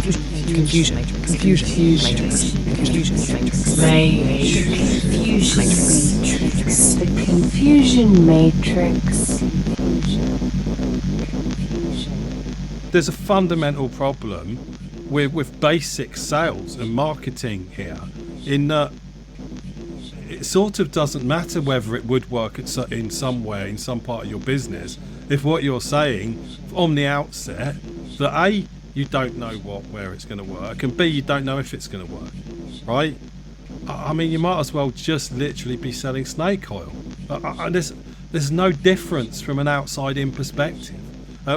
confusion matrix, the confusion matrix. There's a fundamental problem with basic sales and marketing here, in that it sort of doesn't matter whether it would work in some way, in some part of your business, if what you're saying on the outset, that A, you don't know where it's going to work, and B, you don't know if it's going to work, right? I mean, you might as well just literally be selling snake oil. There's no difference from an outside-in perspective,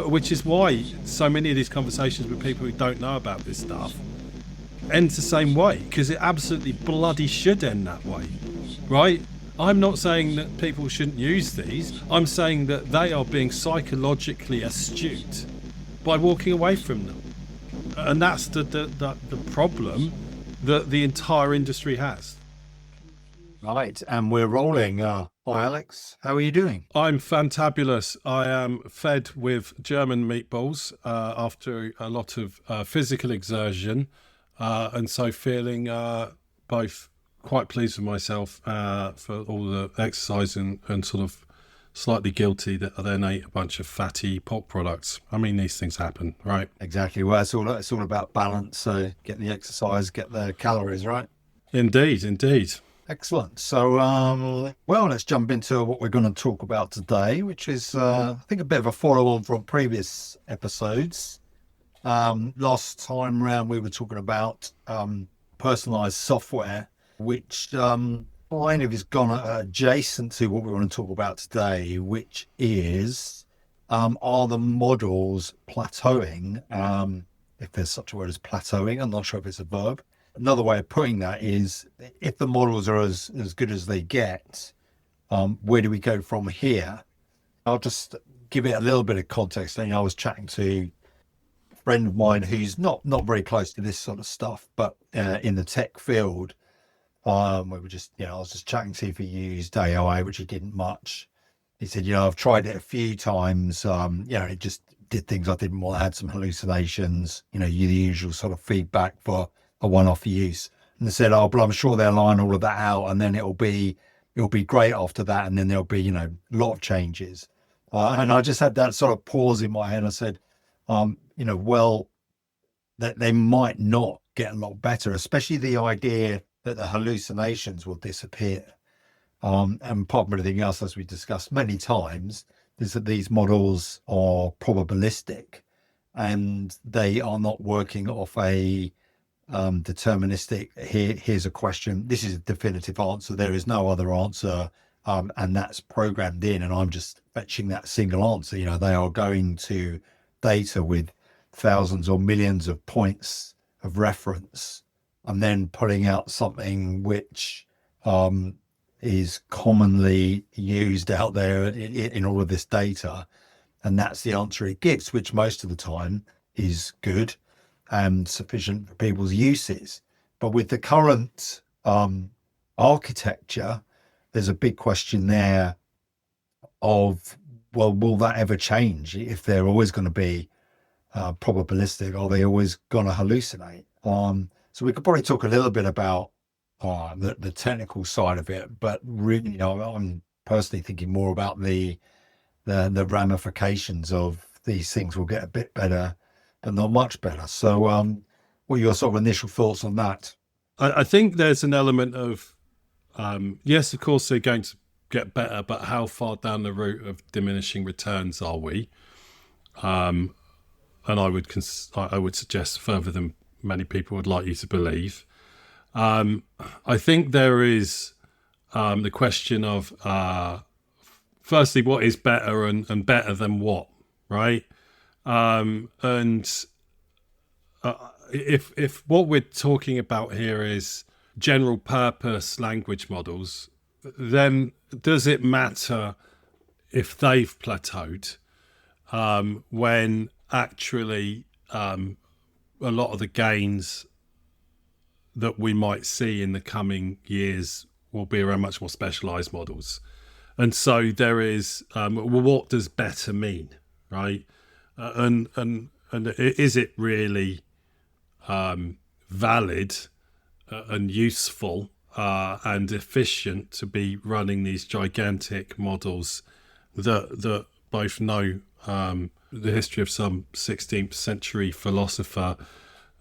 which is why so many of these conversations with people who don't know about this stuff end the same way, because it absolutely bloody should end that way, right? I'm not saying that people shouldn't use these. I'm saying that they are being psychologically astute by walking away from them. And that's the problem that the entire industry has. Right, and we're rolling. Hi, Alex. How are you doing? I'm fantabulous. I am fed with German meatballs after a lot of physical exertion, and so feeling both quite pleased with myself for all the exercise and sort of slightly guilty that I then ate a bunch of fatty pork products. I mean, these things happen, right? Exactly. Well, it's all about balance. So get the exercise, get the calories, right? Indeed. Excellent. So, well, let's jump into what we're going to talk about today, which is, I think, a bit of a follow-on from previous episodes. Last time round, we were talking about personalized software, which kind of is gone adjacent to what we want to talk about today, which is, are the models plateauing? If there's such a word as plateauing, I'm not sure if it's a verb. Another way of putting that is, if the models are as good as they get, where do we go from here? I'll just give it a little bit of context. I was chatting to a friend of mine who's not very close to this sort of stuff, but in the tech field. We were just, I was just chatting to see if he used AI, which he didn't much. He said, I've tried it a few times. It just did things I didn't want. I had some hallucinations, the usual sort of feedback for a one-off use. And they said, but I'm sure they'll line all of that out, and then it'll be great after that. And then there'll be, a lot of changes. And I just had that sort of pause in my head. I said, well, that they might not get a lot better, especially the idea that the hallucinations will disappear. And part of everything else, as we discussed many times, is that these models are probabilistic and they are not working off a deterministic, here's a question, this is a definitive answer, there is no other answer, and that's programmed in, and I'm just fetching that single answer. They are going to data with thousands or millions of points of reference, and then pulling out something which is commonly used out there in all of this data. And that's the answer it gives, which most of the time is good and sufficient for people's uses. But with the current architecture, there's a big question there of, well, will that ever change? If they're always going to be probabilistic, are they always going to hallucinate? So we could probably talk a little bit about the technical side of it, but really, I'm personally thinking more about the ramifications of these things will get a bit better, but not much better. So, what are your sort of initial thoughts on that? I think there's an element of, yes, of course, they're going to get better, but how far down the route of diminishing returns are we? And I would suggest further than many people would like you to believe. I think there is the question of, firstly, what is better and better than what, right? If what we're talking about here is general purpose language models, then does it matter if they've plateaued when actually a lot of the gains that we might see in the coming years will be around much more specialized models? And so there is, well, what does better mean, right? And is it really valid and useful and efficient to be running these gigantic models that both know the history of some 16th century philosopher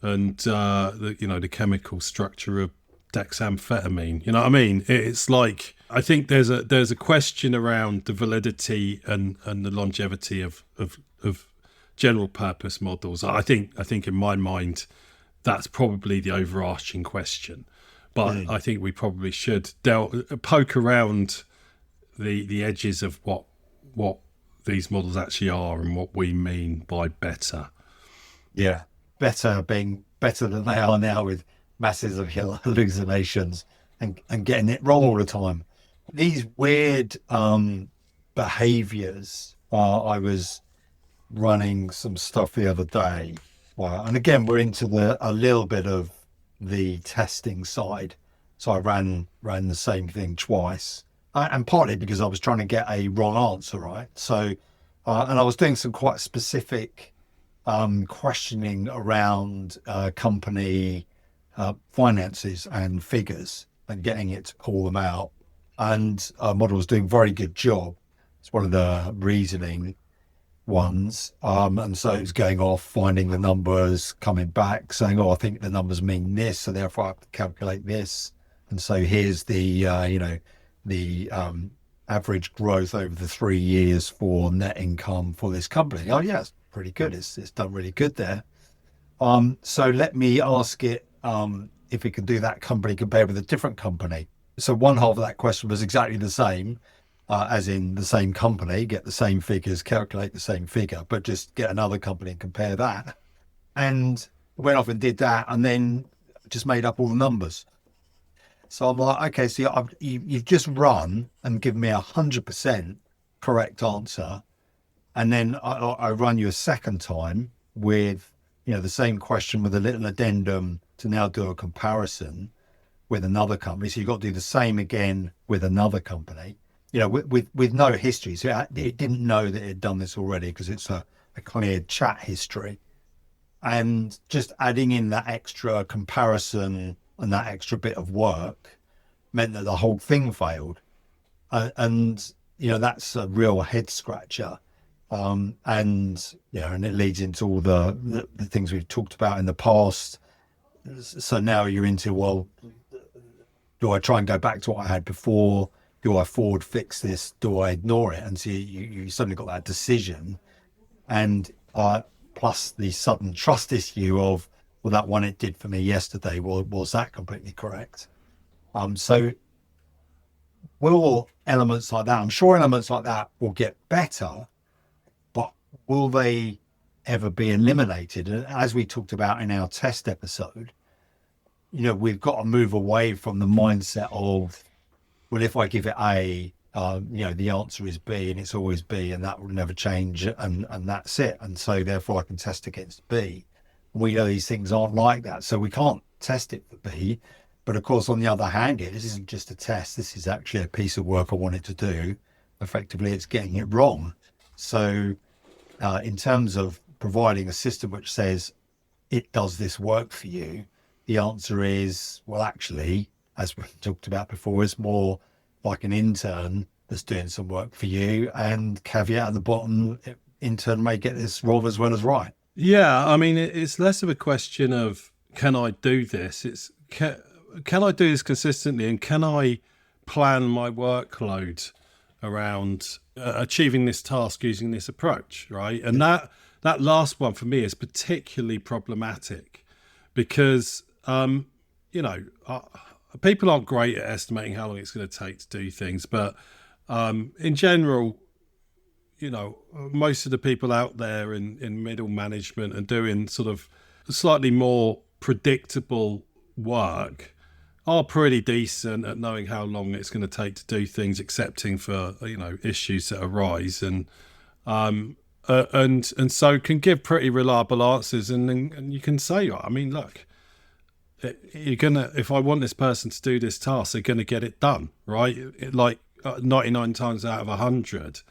and the chemical structure of dexamphetamine. You know what I mean? It's like, I think there's a question around the validity and the longevity of general purpose models. I think in my mind that's probably the overarching question. But I think we probably should poke around the edges of what these models actually are and what we mean by better. Yeah, better being better than they are now, with masses of hallucinations and getting it wrong all the time. These weird behaviors. I was running some stuff the other day, and again we're into a little bit of the testing side. So I ran the same thing twice, and partly because I was trying to get a wrong answer right. So and I was doing some quite specific questioning around company finances and figures and getting it to pull them out. And our model was doing a very good job. It's one of the reasoning ones. And so it was going off, finding the numbers, coming back, saying, oh, I think the numbers mean this, so therefore I have to calculate this. And so here's the average growth over the 3 years for net income for this company. Oh, yeah, it's pretty good. It's done really good there. So let me ask it if it can do that company compared with a different company. So one half of that question was exactly the same, as in the same company, get the same figures, calculate the same figure, but just get another company and compare that. And went off and did that, and then just made up all the numbers. So I'm like, okay, so you've just run and given me 100% correct answer. And then I run you a second time with, the same question with a little addendum to now do a comparison with another company. So you've got to do the same again with another company, with no history. So it didn't know that it had done this already because it's a cleared chat history. And just adding in that extra comparison and that extra bit of work meant that the whole thing failed. And that's a real head scratcher. And it leads into all the things we've talked about in the past. So now you're into, well, do I try and go back to what I had before? Do I forward fix this? Do I ignore it? And so you suddenly got that decision, and plus the sudden trust issue of, well, that one it did for me yesterday, was that completely correct? So will elements like that, I'm sure elements like that will get better, but will they ever be eliminated? And as we talked about in our test episode, we've got to move away from the mindset of, well, if I give it A, the answer is B and it's always B and that will never change and that's it. And so therefore I can test against B. We know these things aren't like that. So we can't test it for B. But of course, on the other hand, this isn't just a test. This is actually a piece of work I want it to do. Effectively, it's getting it wrong. So in terms of providing a system which says it does this work for you, the answer is, well, actually, as we talked about before, it's more like an intern that's doing some work for you, and caveat at the bottom, intern may get this wrong as well as right. Yeah, I mean, it's less of a question of, can I do this? It's, can I do this consistently, and can I plan my workload around achieving this task using this approach, right? And that last one for me is particularly problematic because, people aren't great at estimating how long it's going to take to do things, but in general, most of the people out there in middle management are doing sort of slightly more predictable work are pretty decent at knowing how long it's going to take to do things, excepting for issues that arise, and so can give pretty reliable answers, and you can say, I mean, look, if I want this person to do this task, they're gonna get it done, right? 99 times out of 100.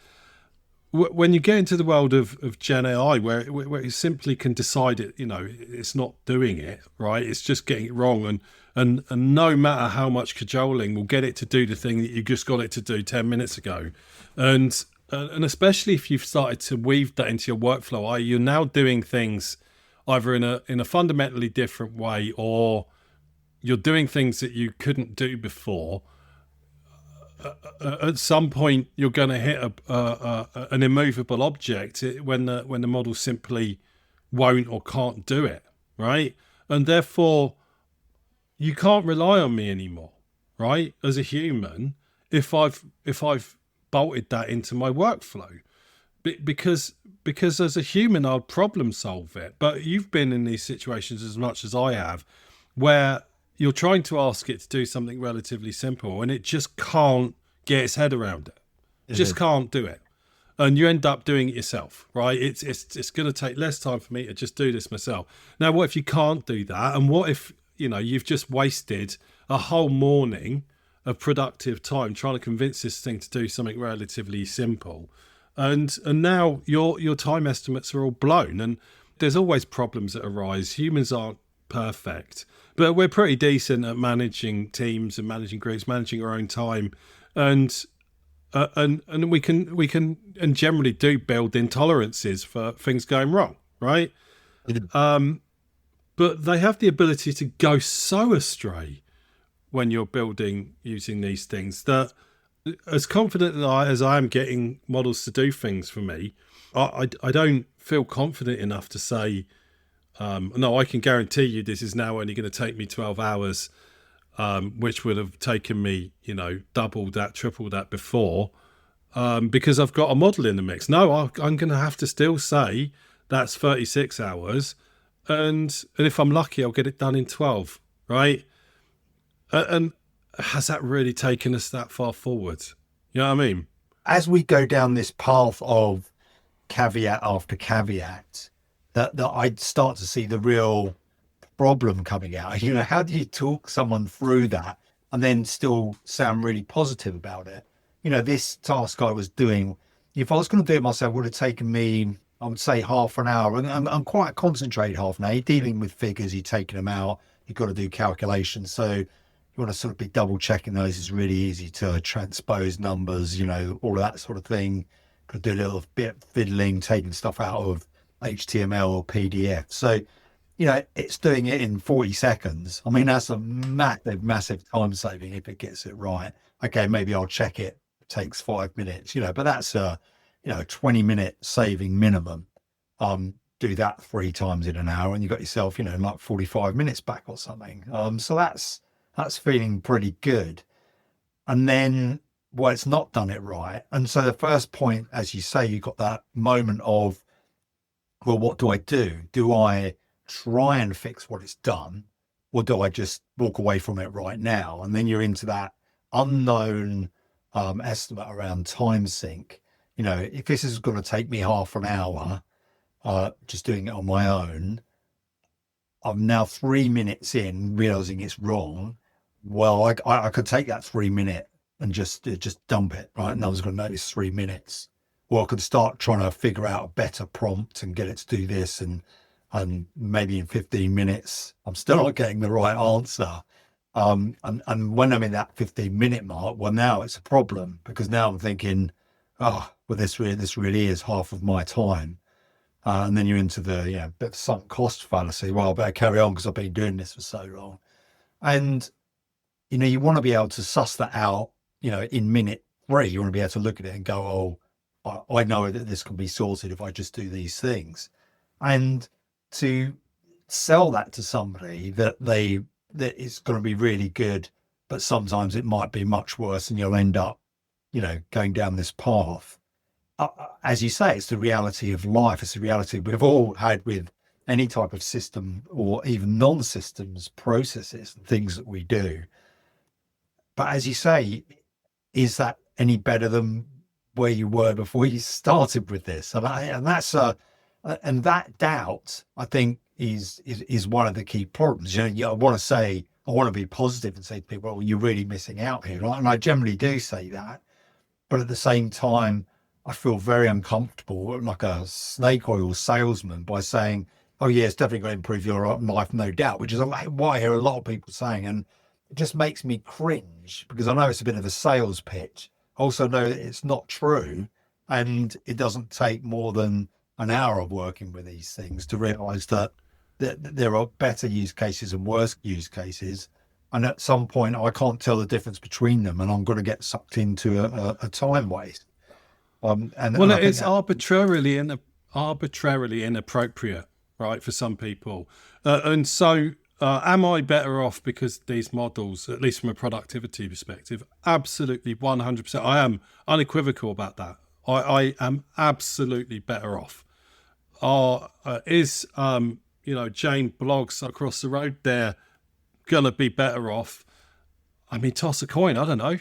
when you get into the world of Gen AI, where it simply can decide it, it's not doing it right, it's just getting it wrong, and no matter how much cajoling will get it to do the thing that you just got it to do 10 minutes ago, and especially if you've started to weave that into your workflow, you're now doing things either in a fundamentally different way, or you're doing things that you couldn't do before. At some point you're going to hit an immovable object when the model simply won't or can't do it, right? And therefore you can't rely on me anymore, right, as a human, if I've bolted that into my workflow, because as a human I'd problem solve it. But you've been in these situations as much as I have, where you're trying to ask it to do something relatively simple and it just can't get its head around it. Just can't do it. And you end up doing it yourself, right? It's going to take less time for me to just do this myself. Now, what if you can't do that? And what if, you've just wasted a whole morning of productive time trying to convince this thing to do something relatively simple? And now your time estimates are all blown. And there's always problems that arise. Humans aren't perfect, but we're pretty decent at managing teams and managing groups, managing our own time, and we can and generally do build in tolerances for things going wrong, right? But they have the ability to go so astray when you're building using these things, that as confident as I am getting models to do things for me, I don't feel confident enough to say, no, I can guarantee you this is now only going to take me 12 hours, which would have taken me, double that, triple that before, because I've got a model in the mix. No, I'm going to have to still say that's 36 hours. And if I'm lucky, I'll get it done in 12, right? And has that really taken us that far forward? You know what I mean? As we go down this path of caveat after caveat, that I'd start to see the real problem coming out. How do you talk someone through that and then still sound really positive about it? This task I was doing, if I was going to do it myself, it would have taken me, I would say, half an hour. And I'm quite concentrated half an hour. You're dealing with figures, you're taking them out, you've got to do calculations. So you want to sort of be double checking those. It's really easy to transpose numbers, all of that sort of thing. Could do a little bit of fiddling, taking stuff out of HTML or PDF. So, it's doing it in 40 seconds. I mean, that's a massive time saving if it gets it right. Okay, maybe I'll check it. It takes 5 minutes, but that's a 20-minute saving minimum. Do that 3 times in an hour and you got yourself, like 45 minutes back or something. So that's feeling pretty good. And then, well, it's not done it right. And so the first point, as you say, you got that moment of, well, what do I do? Do I try and fix what it's done, or do I just walk away from it right now? And then you're into that unknown estimate around time sink. If this is going to take me half an hour, just doing it on my own, I'm now 3 minutes in, realizing it's wrong. Well, I could take that 3 minute and just dump it, right? And I was going to notice 3 minutes. Or I could start trying to figure out a better prompt and get it to do this, and maybe in 15 minutes, I'm still not getting the right answer. And when I'm in that 15-minute mark, well, now it's a problem, because now I'm thinking, well, this really is half of my time. And then you're into the bit of sunk cost fallacy. Well, I better carry on because I've been doing this for so long. And you want to be able to suss that out. In minute 3, you want to be able to look at it and go, oh, I know that this can be sorted if I just do these things. And to sell that to somebody that it's going to be really good, but sometimes it might be much worse, and you'll end up, going down this path. As you say, it's the reality of life. It's the reality we've all had with any type of system, or even non-systems processes and things that we do. But as you say, is that any better than where you were before you started with this? And that doubt, I think, is one of the key problems. I want to be positive and say to people, well, you're really missing out here, right? And I generally do say that, but at the same time, I feel very uncomfortable, like a snake oil salesman, by saying, "Oh yeah, it's definitely going to improve your life, no doubt," which is what I hear a lot of people saying, and it just makes me cringe because I know it's a bit of a sales pitch. I also know that it's not true, and it doesn't take more than an hour of working with these things to realise that there are better use cases and worse use cases. And at some point, I can't tell the difference between them, and I'm going to get sucked into a time waste. And Well, I think it's that, arbitrarily inappropriate, right, for some people. And so, am I better off because these models, at least from a productivity perspective? Absolutely, 100%. I am unequivocal about that. I am absolutely better off. Is Jane Blogs across the road there gonna be better off? I mean, toss a coin. I don't know,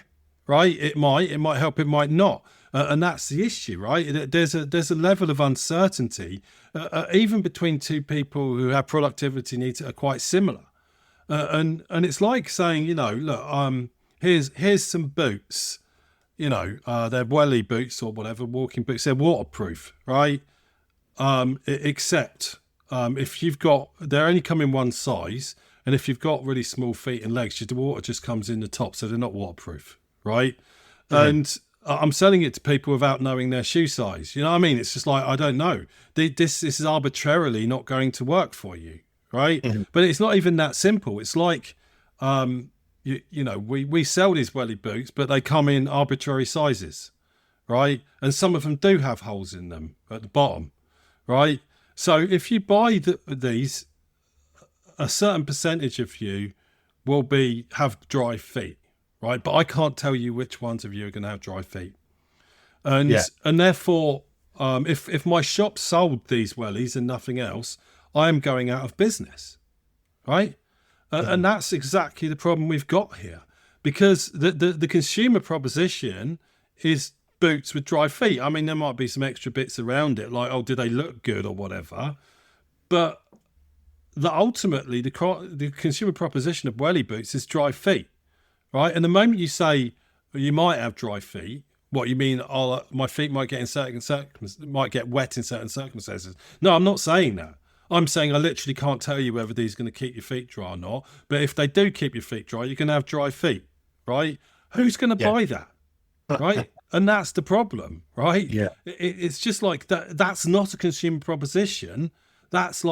right? It might help, it might not, and that's the issue, right? There's a level of uncertainty, even between two people who have productivity needs that are quite similar, and it's like saying, look, here's some boots, they're welly boots or whatever, walking boots. They're waterproof, right? Except if they only come in one size, and if you've got really small feet and legs, the water just comes in the top, so they're not waterproof, right? And I'm selling it to people without knowing their shoe size. You know what I mean? It's just like, I don't know. This is arbitrarily not going to work for you, right? But it's not even that simple. It's like, we sell these welly boots, but they come in arbitrary sizes, right? And some of them do have holes in them at the bottom, right? So if you buy these, a certain percentage of you will have dry feet, right? But I can't tell you which ones of you are going to have dry feet, and therefore, if my shop sold these wellies and nothing else, I am going out of business, right? And that's exactly the problem we've got here, because the consumer proposition is boots with dry feet. I mean, there might be some extra bits around it, like, oh, do they look good or whatever, but ultimately the consumer proposition of welly boots is dry feet, right? And the moment you say, well, you might have dry feet, what you mean? Oh, my feet might get wet in certain circumstances. No, I'm not saying that. I'm saying I literally can't tell you whether these are going to keep your feet dry or not. But if they do keep your feet dry, you can have dry feet, right? Who's going to buy that, right? And that's the problem, right? Yeah. It's just like that. That's not a consumer proposition. That's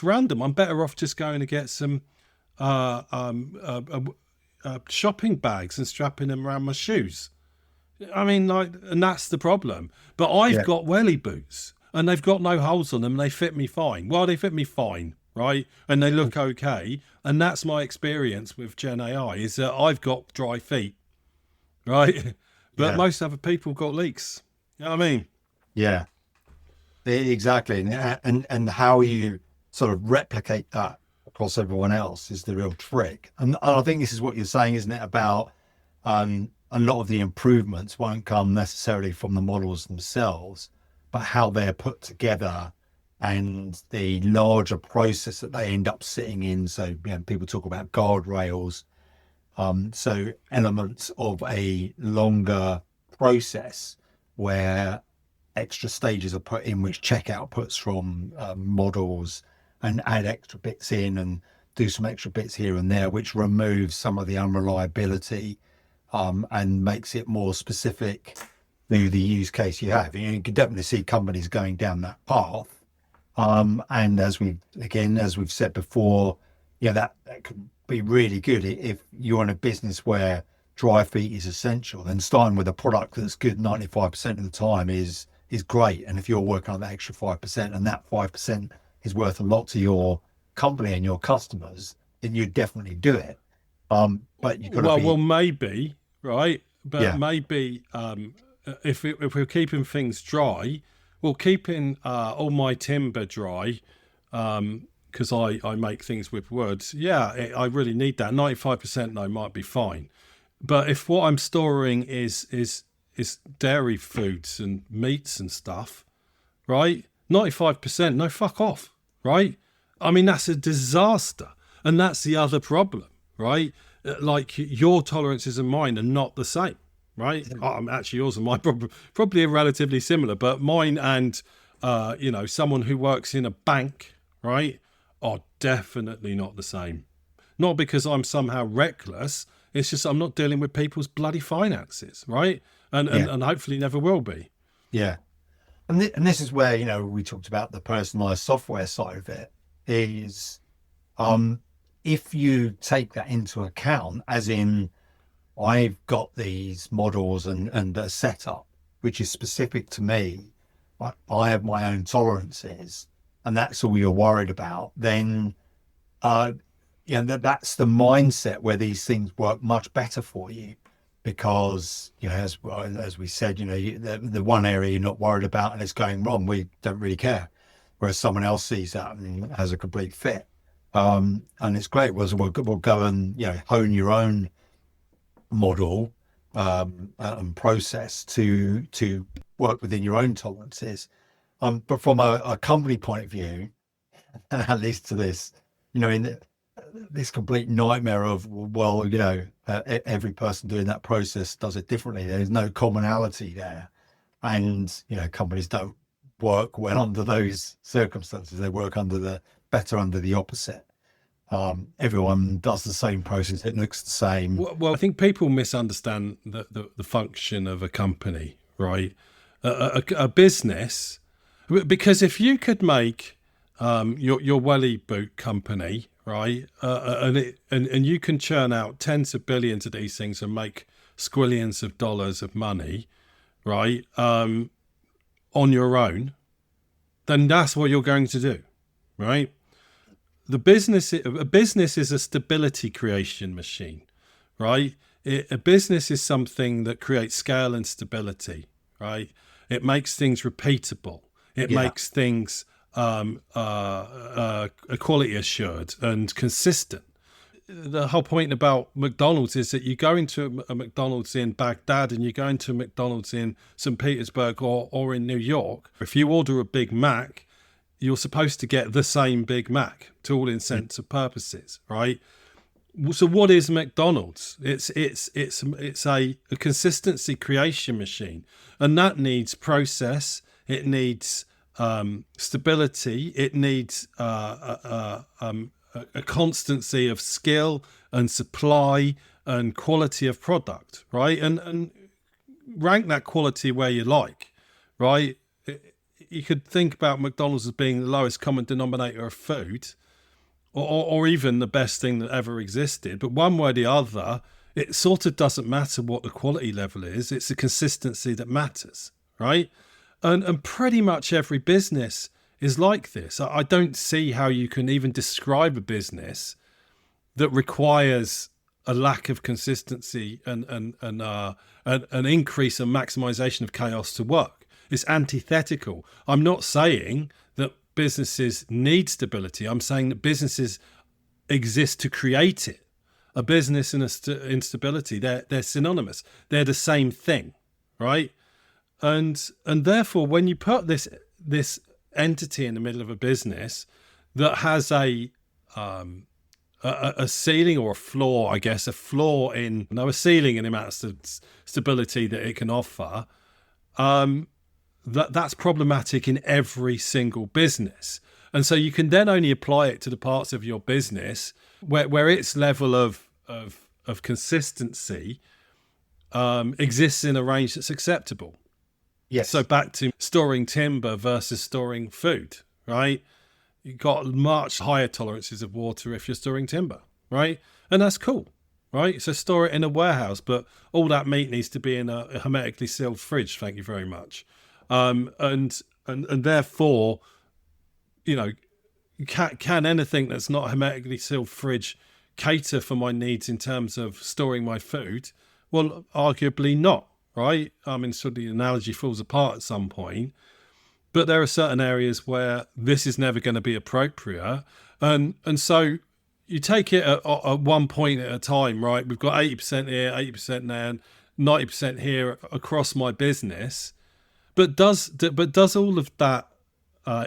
random. I'm better off just going to get some shopping bags and strapping them around my shoes. I mean, and that's the problem. But I've got welly boots, and they've got no holes on them, and they fit me fine. Well, they fit me fine, right? And they look okay. And that's my experience with Gen AI, is that I've got dry feet, right? But most other people got leaks. You know what I mean? Yeah, exactly. And how you sort of replicate that across everyone else is the real trick. And I think this is what you're saying, isn't it? About a lot of the improvements won't come necessarily from the models themselves, but how they're put together and the larger process that they end up sitting in. So, people talk about guardrails. So elements of a longer process where extra stages are put in, which check outputs from models, and add extra bits in and do some extra bits here and there, which removes some of the unreliability and makes it more specific to the use case you have. You can definitely see companies going down that path. And as we've said before, that could be really good if you're in a business where dry feet is essential. Then starting with a product that's good 95% of the time is great. And if you're working on that extra 5%, and that 5% is worth a lot to your company and your customers, then you definitely do it. But you've got to well, maybe, right? But maybe if we're keeping things dry, well, keeping all my timber dry, because I make things with wood. Yeah, I really need that. 95% though might be fine. But if what I'm storing is dairy foods and meats and stuff, right? 95%, no, fuck off, right? I mean, that's a disaster. And that's the other problem, right? Like, your tolerances and mine are not the same, right? Actually, yours and mine probably are relatively similar, but mine and someone who works in a bank, right, are definitely not the same. Not because I'm somehow reckless. It's just I'm not dealing with people's bloody finances, right? And Yeah. and hopefully never will be. Yeah. And this is where, we talked about the personalized software side of it is, if you take that into account, as in I've got these models and a setup, which is specific to me, I have my own tolerances, and that's all you're worried about, then, that's the mindset where these things work much better for you. Because, as we said, the one area you're not worried about and it's going wrong, we don't really care. Whereas someone else sees that and has a complete fit. And it's great. We'll go and, hone your own model and process to work within your own tolerances. But from a company point of view, and that leads to this, in this complete nightmare of, every person doing that process does it differently. There's no commonality there. And, companies don't work well under those circumstances. They work better under the opposite. Everyone does the same process. It looks the same. Well, I think people misunderstand the function of a company, right? A business, because if you could make your welly boot company, right, and you can churn out tens of billions of these things and make squillions of dollars of money, right, on your own, then that's what you're going to do, right? A business is a stability creation machine, right? A business is something that creates scale and stability, right? It makes things repeatable. It makes things quality assured and consistent. The whole point about McDonald's is that you go into a McDonald's in Baghdad and you go into a McDonald's in St. Petersburg or in New York. If you order a Big Mac, you're supposed to get the same Big Mac to all intents and purposes, right? So what is McDonald's? It's a consistency creation machine, and that needs process. It needs stability. It needs a constancy of skill and supply and quality of product, right? And rank that quality where you like, right? You could think about McDonald's as being the lowest common denominator of food, or even the best thing that ever existed. But one way or the other, it sort of doesn't matter what the quality level is. It's the consistency that matters, right? And pretty much every business is like this. I don't see how you can even describe a business that requires a lack of consistency and an increase and maximization of chaos to work. It's antithetical. I'm not saying that businesses need stability. I'm saying that businesses exist to create it. A business and instability, they're synonymous. They're the same thing, right? And therefore, when you put this entity in the middle of a business that has a ceiling or a floor, I guess, a ceiling in the amount of stability that it can offer, that's problematic in every single business. And so you can then only apply it to the parts of your business where its level of consistency exists in a range that's acceptable. Yes. So back to storing timber versus storing food, right? You've got much higher tolerances of water if you're storing timber, right? And that's cool, right? So store it in a warehouse, but all that meat needs to be in a hermetically sealed fridge. Thank you very much. And therefore, can anything that's not a hermetically sealed fridge cater for my needs in terms of storing my food? Well, arguably not, right? I mean, so the analogy falls apart at some point. But there are certain areas where this is never going to be appropriate. And so you take it at one point at a time, right? We've got 80% here, 80% there, 90% here across my business. But does all of that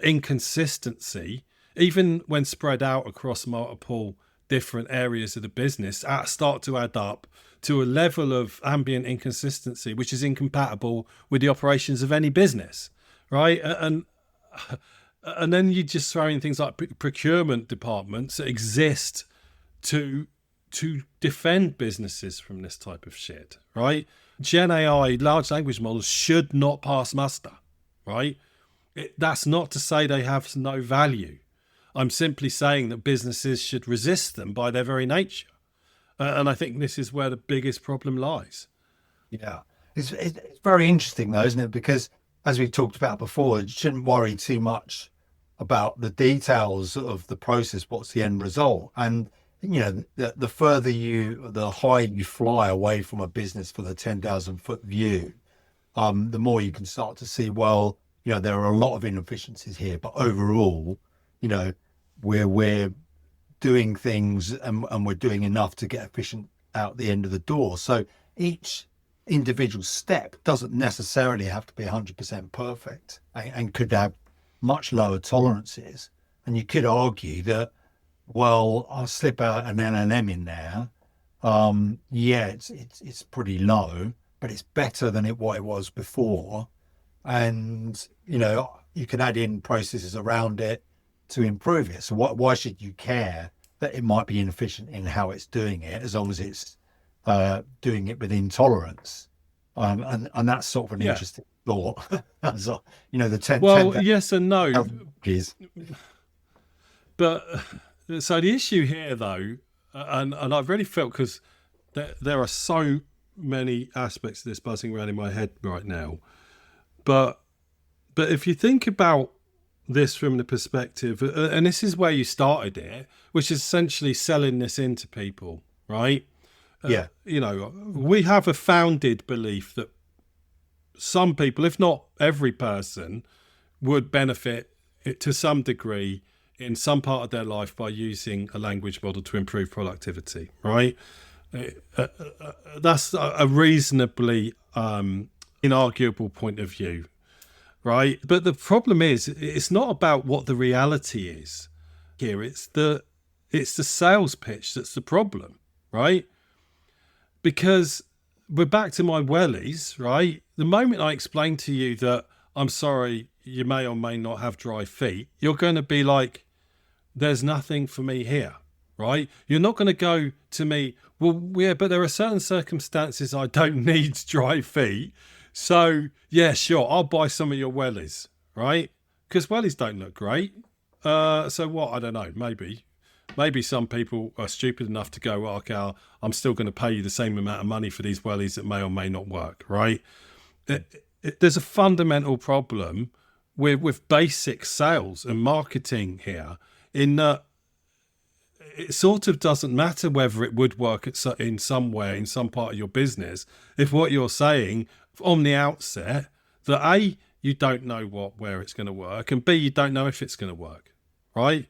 inconsistency, even when spread out across multiple different areas of the business, start to add up to a level of ambient inconsistency which is incompatible with the operations of any business, right? And then you just throw in things like procurement departments that exist to defend businesses from this type of shit, right? Gen AI, large language models, should not pass muster, right? That's not to say they have no value. I'm simply saying that businesses should resist them by their very nature. And I think this is where the biggest problem lies. Yeah. It's very interesting, though, isn't it? Because as we talked about before, you shouldn't worry too much about the details of the process. What's the end result? And, you know, the higher you fly away from a business for the 10,000-foot view, the more you can start to see, well, you know, there are a lot of inefficiencies here, but overall, you know, we're doing things and we're doing enough to get efficient out the end of the door. So each individual step doesn't necessarily have to be 100% perfect and could have much lower tolerances. And you could argue that, well, I'll slip out an LLM in there. Yeah, it's pretty low, but it's better than what it was before. And, you know, you can add in processes around it to improve it. So why should you care that it might be inefficient in how it's doing it, as long as it's doing it within tolerance? And that's sort of an interesting thought. You know, the 10. Yes and no. Is. But so the issue here, though, and I've really felt, because there are so many aspects of this buzzing around in my head right now. But if you think about this from the perspective, and this is where you started it, which is essentially selling this into people, right? Yeah. You know, we have a founded belief that some people, if not every person, would benefit to some degree in some part of their life by using a language model to improve productivity, right? That's a reasonably inarguable point of view, right? But the problem is, it's not about what the reality is here. It's the sales pitch that's the problem, right? Because we're back to my wellies, right? The moment I explain to you that, I'm sorry, you may or may not have dry feet, you're going to be like, there's nothing for me here, right? You're not going to go to me, well, yeah, but there are certain circumstances I don't need dry feet. So, yeah, sure, I'll buy some of your wellies, right? Because wellies don't look great. So what? I don't know, Maybe some people are stupid enough to go, well, okay, I'm still going to pay you the same amount of money for these wellies that may or may not work, right? There's a fundamental problem with basic sales and marketing here, in that it sort of doesn't matter whether it would work in some way, in some part of your business, if what you're saying on the outset, that A, you don't know where it's going to work, and B, you don't know if it's going to work, right?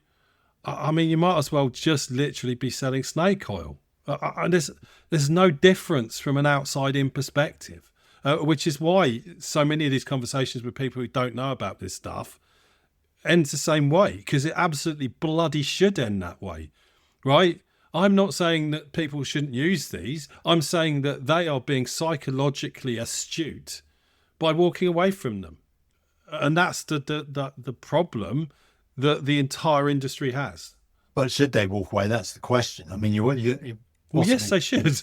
I mean, you might as well just literally be selling snake oil. And there's no difference from an outside-in perspective, which is why so many of these conversations with people who don't know about this stuff ends the same way, because it absolutely bloody should end that way, right? I'm not saying that people shouldn't use these. I'm saying that they are being psychologically astute by walking away from them. And that's the problem that the entire industry has. But should they walk away? That's the question. I mean, well, yes, they should.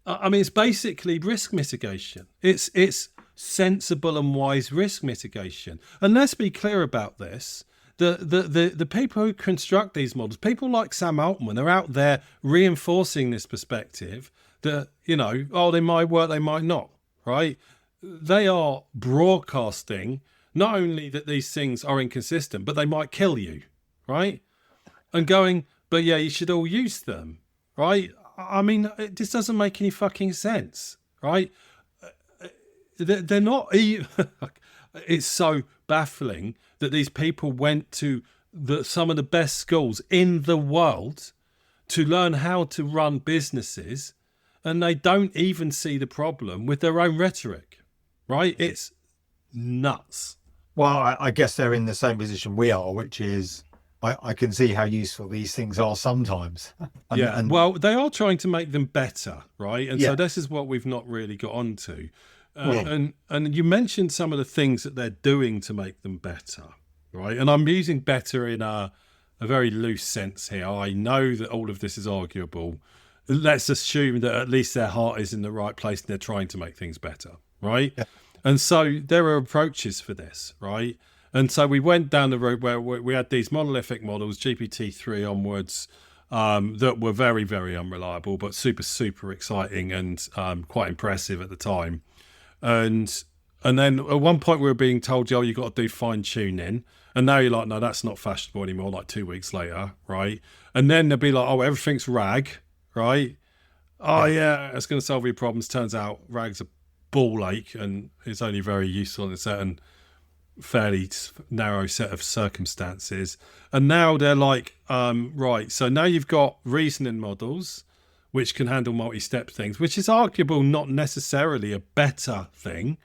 I mean, it's basically risk mitigation. It's sensible and wise risk mitigation. And let's be clear about this. The people who construct these models, people like Sam Altman, are out there reinforcing this perspective that, you know, oh, they might work, they might not, right? They are broadcasting not only that these things are inconsistent, but they might kill you, right? And going, but yeah, you should all use them, right? I mean, this doesn't make any fucking sense, right? They're not... It's so baffling that these people went to some of the best schools in the world to learn how to run businesses, and they don't even see the problem with their own rhetoric, right? It's nuts. Well, I guess they're in the same position we are, which is I can see how useful these things are sometimes. Yeah, well, they are trying to make them better, right? And so Yeah. this is what we've not really got onto. Mm. And you mentioned some of the things that they're doing to make them better, right? And I'm using better in a very loose sense here. I know that all of this is arguable. Let's assume that at least their heart is in the right place and they're trying to make things better, right? Yeah. And so there are approaches for this, right? And so we went down the road where we had these monolithic models, GPT-3 onwards, that were very, very unreliable, but super, super exciting and quite impressive at the time. And then at one point we were being told, "Oh, you got to do fine tuning," and now you're like, "No, that's not fashionable anymore." Like 2 weeks later, right? And then they'll be like, "Oh, everything's RAG," right? Oh yeah, it's going to solve your problems. Turns out RAG's a ball ache and it's only very useful in a certain fairly narrow set of circumstances. And now they're like, right, so now you've got reasoning models which can handle multi-step things, which is arguable not necessarily a better thing.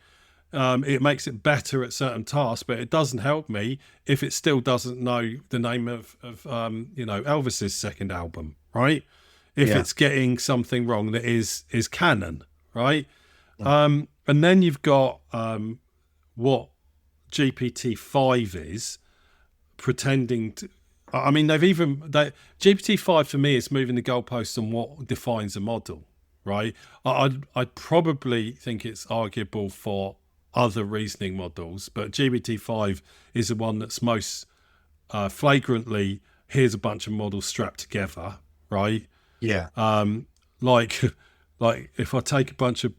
It makes it better at certain tasks, but it doesn't help me if it still doesn't know the name of Elvis's second album, right? If it's getting something wrong that is canon, right? And then you've got what GPT-5 is pretending to. I mean, GPT-5 for me is moving the goalposts on what defines a model, right? I'd probably think it's arguable for other reasoning models, but GPT-5 is the one that's most flagrantly, here's a bunch of models strapped together, right? Yeah. Like if I take a bunch of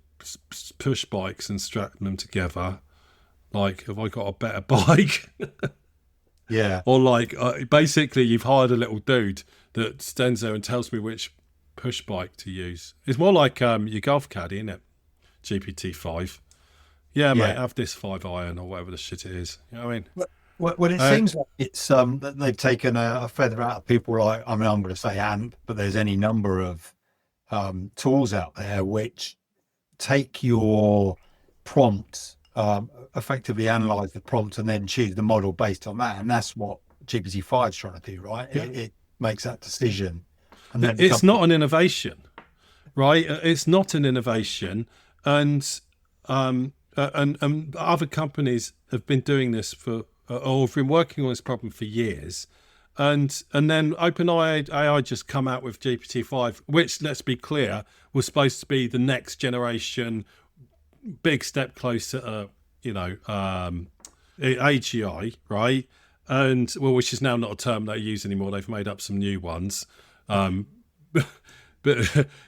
push bikes and strap them together, like have I got a better bike? Yeah. Or like basically you've hired a little dude that stands there and tells me which push bike to use. It's more like your golf caddy, isn't it? GPT-5. Yeah, mate, have this 5-iron or whatever the shit it is. You know what I mean? Well, it seems like it's that they've taken a feather out of people like, I mean, I'm going to say AMP, but there's any number of tools out there which take your prompt, effectively analyze the prompt and then choose the model based on that. And that's what GPT-5 is trying to do, right? Yeah. It makes that decision. And then it's not an innovation, right? It's not an innovation. And other companies have been doing this for, or have been working on this problem for years. And then OpenAI just come out with GPT-5, which, let's be clear, was supposed to be the next generation, big step closer, AGI, right? And well, which is now not a term they use anymore. They've made up some new ones. But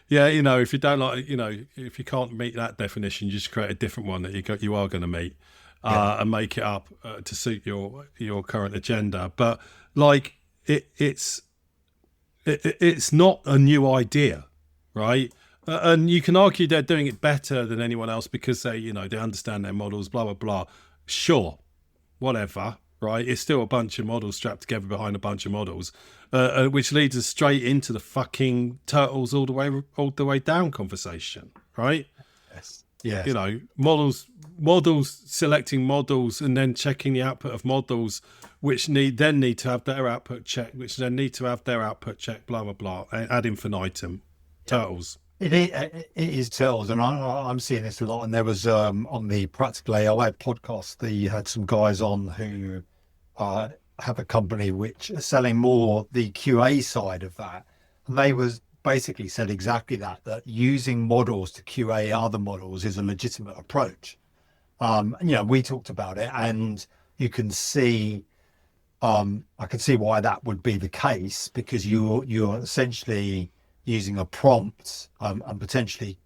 yeah, if you don't like, if you can't meet that definition, you just create a different one that you are going to meet, and make it up to suit your current agenda. But like it's not a new idea, right? And you can argue they're doing it better than anyone else because they understand their models, blah blah blah. Sure, whatever, right? It's still a bunch of models strapped together behind a bunch of models, which leads us straight into the fucking turtles all the way down conversation, right? Yes. Yeah. Models selecting models and then checking the output of models, which need to have their output checked, which then need to have their output checked, blah blah blah, ad infinitum. Turtles. It is turtles, and I'm seeing this a lot. And there was on the Practical AI podcast, they had some guys on who have a company which are selling more the QA side of that, and they was basically said exactly that using models to QA other models is a legitimate approach. We talked about it, and you can see, I can see why that would be the case, because you're essentially using a prompt and potentially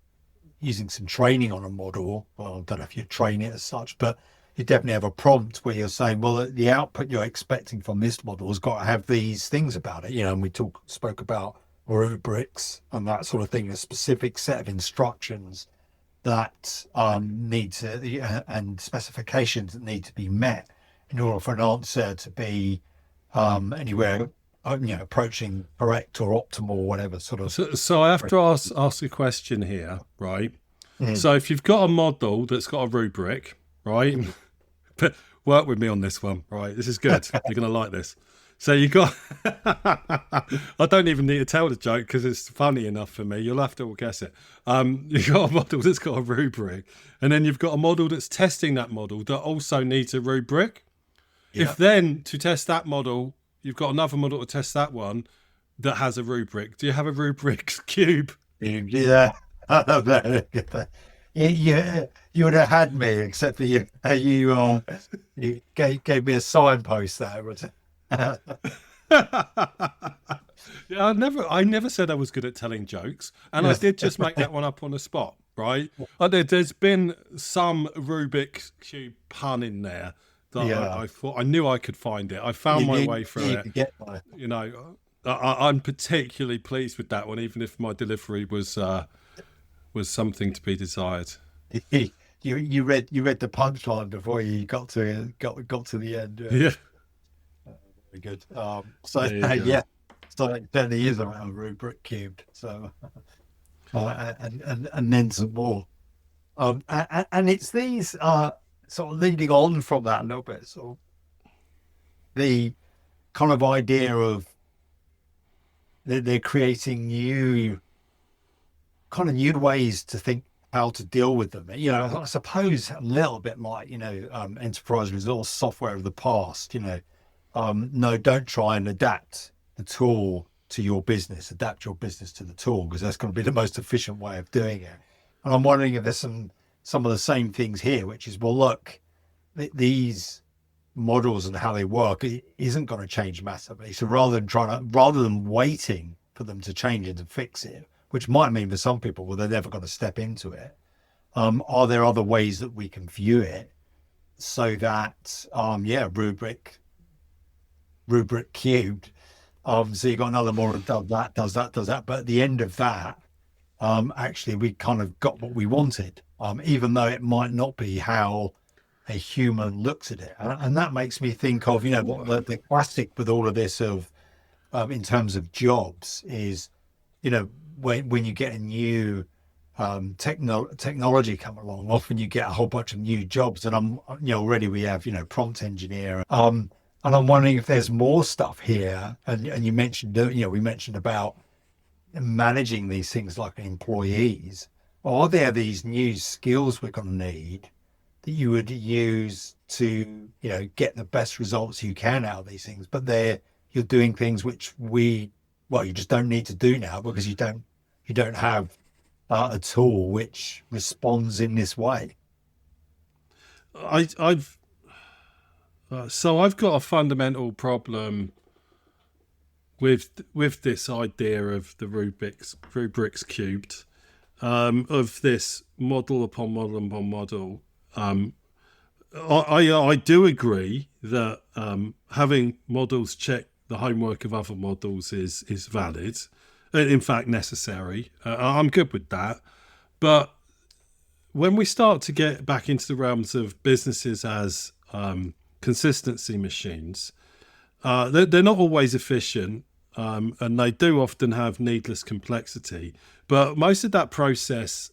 using some training on a model. Well, I don't know if you train it as such, but you definitely have a prompt where you're saying, well, the output you're expecting from this model has got to have these things about it. And we spoke about rubrics and that sort of thing, a specific set of instructions that need to, and specifications that need to be met in order for an answer to be anywhere approaching correct or optimal or whatever sort of. So I have to ask a question here, right? So if you've got a model that's got a rubric, right? But work with me on this one, right? This is good. You're going to like this. So you got. I don't even need to tell the joke because it's funny enough for me. You'll have to all guess it. You've got a model that's got a rubric, and then you've got a model that's testing that model that also needs a rubric. Yeah. If then to test that model, you've got another model to test that one that has a rubric. Do you have a Rubik's cube? Yeah. You would have had me, except for you gave me a signpost there. Yeah, I never said I was good at telling jokes, and I did just make that one up on the spot, right? There's been some Rubik's cube pun in there that I thought I knew I could find it. I found my way through it. You know, I'm particularly pleased with that one, even if my delivery was something to be desired. You read the punchline before you got to the end. Yeah. Very good. So it certainly is around rubric cubed. So and then some more. And it's these sort of leading on from that a little bit. So the kind of idea of they're creating new ways to think how to deal with them. You know, I suppose a little bit like, enterprise resource software of the past, no, don't try and adapt the tool to your business, adapt your business to the tool, because that's going to be the most efficient way of doing it. And I'm wondering if there's some of the same things here, which is, well, look, these models and how they work, it isn't going to change massively. So rather than waiting for them to change it and fix it, which might mean for some people, well, they're never going to step into it. Are there other ways that we can view it so that, rubric cubed. So you got another model that does that. But at the end of that, actually, we kind of got what we wanted, even though it might not be how a human looks at it. And that makes me think of, what the classic with all of this of, in terms of jobs is, when you get a new technology come along, often you get a whole bunch of new jobs. And already we have, prompt engineer. And I'm wondering if there's more stuff here. And you mentioned, we mentioned about managing these things like employees. Are there these new skills we're going to need that you would use to, get the best results you can out of these things? But you're doing things which you just don't need to do now because you don't have a tool which responds in this way. I've got a fundamental problem with this idea of the rubrics cubed, of this model upon model upon model. I do agree that having models check the homework of other models is valid, in fact necessary. I'm good with that. But when we start to get back into the realms of businesses as consistency machines, they're not always efficient, and they do often have needless complexity. But most of that process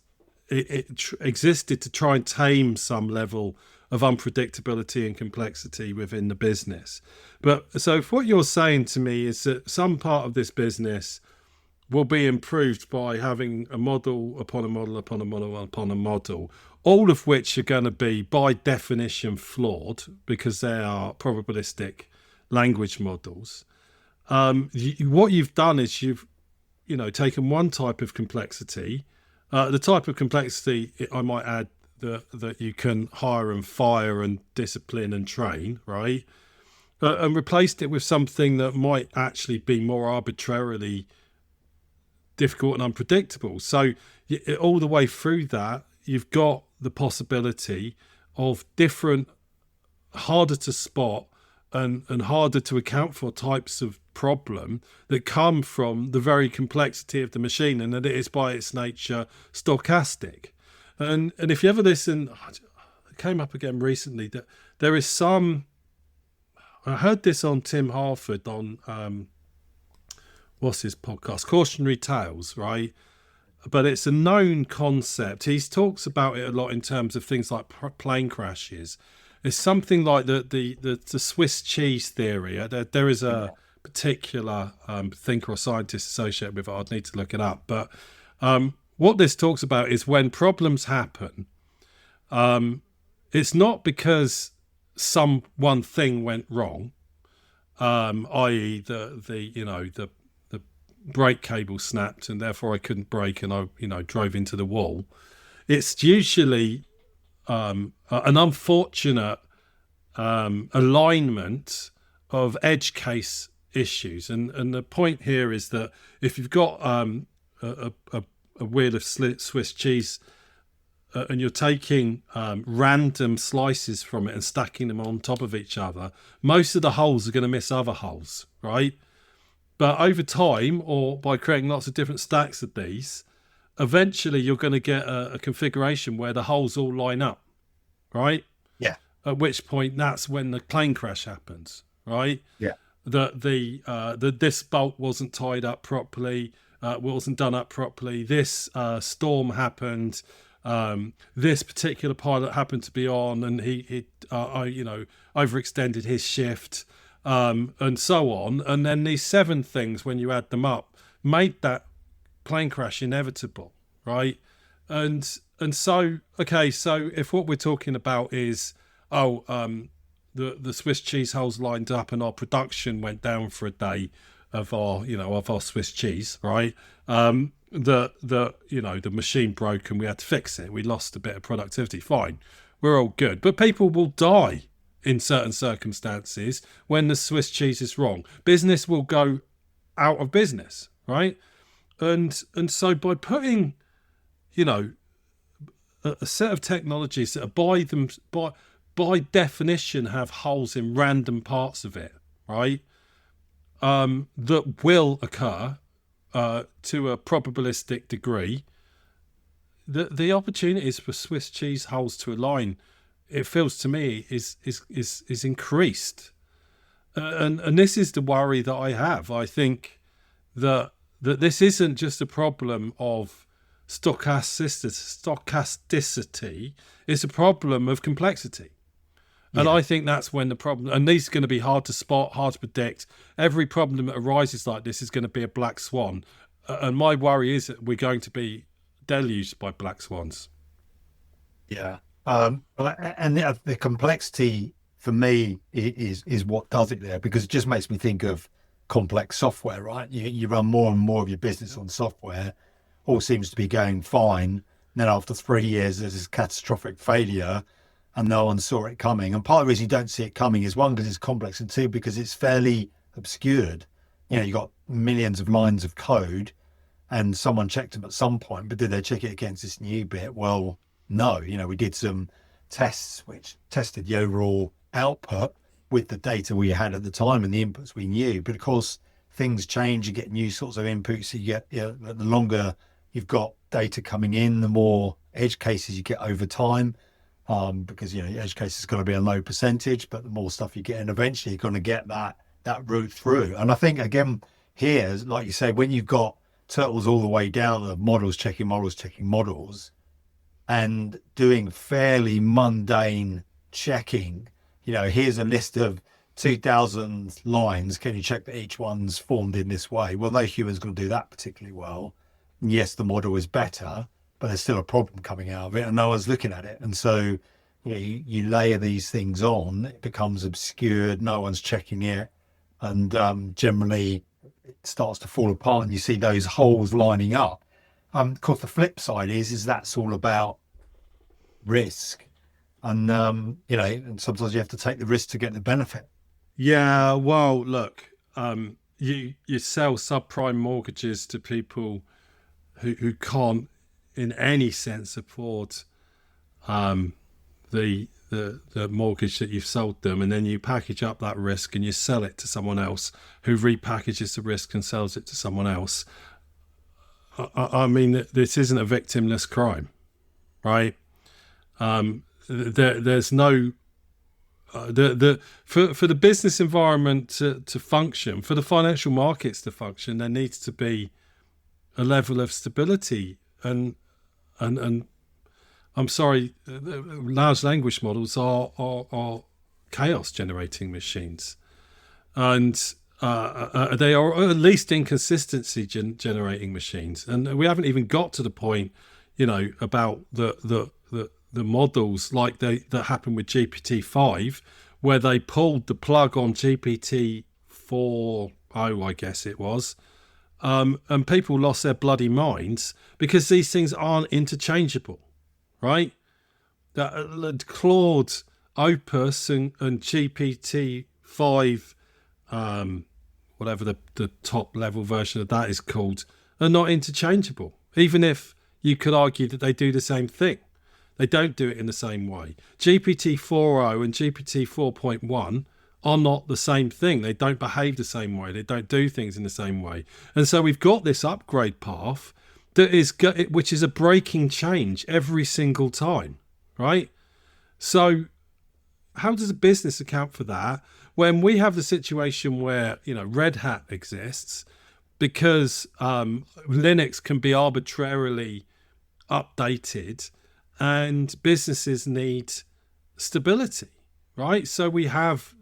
existed to try and tame some level of unpredictability and complexity within the business. But so if what you're saying to me is that some part of this business will be improved by having a model upon a model upon a model upon a model, all of which are going to be by definition flawed because they are probabilistic language models. What you've done is you've taken one type of complexity, the type of complexity I might add that you can hire and fire and discipline and train, right? And replaced it with something that might actually be more arbitrarily difficult and unpredictable. So all the way through that, you've got the possibility of different, harder to spot and harder to account for types of problem that come from the very complexity of the machine, and that it is by its nature stochastic. And if you ever listen, it came up again recently that there is some, I heard this on Tim Harford on what's his podcast, Cautionary Tales, right? But it's a known concept. He talks about it a lot in terms of things like plane crashes, It's something like the Swiss cheese theory. There is a particular thinker or scientist associated with it. I'd need to look it up. But what this talks about is when problems happen, it's not because one thing went wrong, i.e. the brake cable snapped and therefore I couldn't brake and I drove into the wall. It's usually an unfortunate alignment of edge case issues, and the point here is that if you've got a wheel of Swiss cheese and you're taking random slices from it and stacking them on top of each other, most of the holes are going to miss other holes, right? But over time, or by creating lots of different stacks of these, eventually you're going to get a configuration where the holes all line up, right? Yeah. At which point, that's when the plane crash happens, right? Yeah. This bolt wasn't tied up properly, wasn't done up properly. This storm happened. This particular pilot happened to be on, and he overextended his shift, and so on. And then these 7 things, when you add them up, made that plane crash inevitable, right? And so, okay, so if what we're talking about is the Swiss cheese holes lined up and our production went down for a day of our Swiss cheese, right? The machine broke and we had to fix it. We lost a bit of productivity. Fine, we're all good. But people will die in certain circumstances when the Swiss cheese is wrong. Business will go out of business, right? And so by putting, a set of technologies that are by definition have holes in random parts of it, right? That will occur to a probabilistic degree. The opportunities for Swiss cheese holes to align, it feels to me, is increased, and this is the worry that I have. I think that this isn't just a problem of stochasticity; it's a problem of complexity. And I think that's when the problem, and these are going to be hard to spot, hard to predict. Every problem that arises like this is going to be a black swan. And my worry is that we're going to be deluged by black swans. Yeah. And the complexity for me is what does it there, because it just makes me think of complex software, right? You run more and more of your business on software, all seems to be going fine. Then after 3 years, there's this catastrophic failure and no one saw it coming. And part of the reason you don't see it coming is, 1, because it's complex, and 2, because it's fairly obscured. You got millions of lines of code and someone checked them at some point, but did they check it against this new bit? Well, no. We did some tests which tested the overall output with the data we had at the time and the inputs we knew. But of course, things change. You get new sorts of inputs. So you get, the longer you've got data coming in, the more edge cases you get over time. Because edge case is going to be a low percentage, but the more stuff you get in, eventually you're going to get that route through. And I think, again, here, like you say, when you've got turtles all the way down, the models checking models, and doing fairly mundane checking, here's a list of 2,000 lines. Can you check that each one's formed in this way? Well, no human's going to do that particularly well. And yes, the model is better, but there's still a problem coming out of it and no one's looking at it. And so you layer these things on, it becomes obscured, no one's checking it, and generally it starts to fall apart and you see those holes lining up. Of course, the flip side is that's all about risk, and and sometimes you have to take the risk to get the benefit. Yeah, well, look, you sell subprime mortgages to people who can't in any sense afford the mortgage that you've sold them, and then you package up that risk and you sell it to someone else who repackages the risk and sells it to someone else. I mean, this isn't a victimless crime, right? There's no for the business environment to function, for the financial markets to function, there needs to be a level of stability, and I'm sorry, large language models are chaos generating machines, and they are at least inconsistency generating machines. And we haven't even got to the point, about the models like that happened with GPT-5, where they pulled the plug on GPT-4, I guess it was, and people lost their bloody minds because these things aren't interchangeable, right? Claude, Opus, and GPT-5, whatever the top level version of that is called, are not interchangeable. Even if you could argue that they do the same thing, they don't do it in the same way. GPT 4.0 and GPT 4.1 are not the same thing. They don't behave the same way. They don't do things in the same way. And so we've got this upgrade path which is a breaking change every single time, right? So how does a business account for that when we have the situation where, Red Hat exists because Linux can be arbitrarily updated and businesses need stability, right? So we have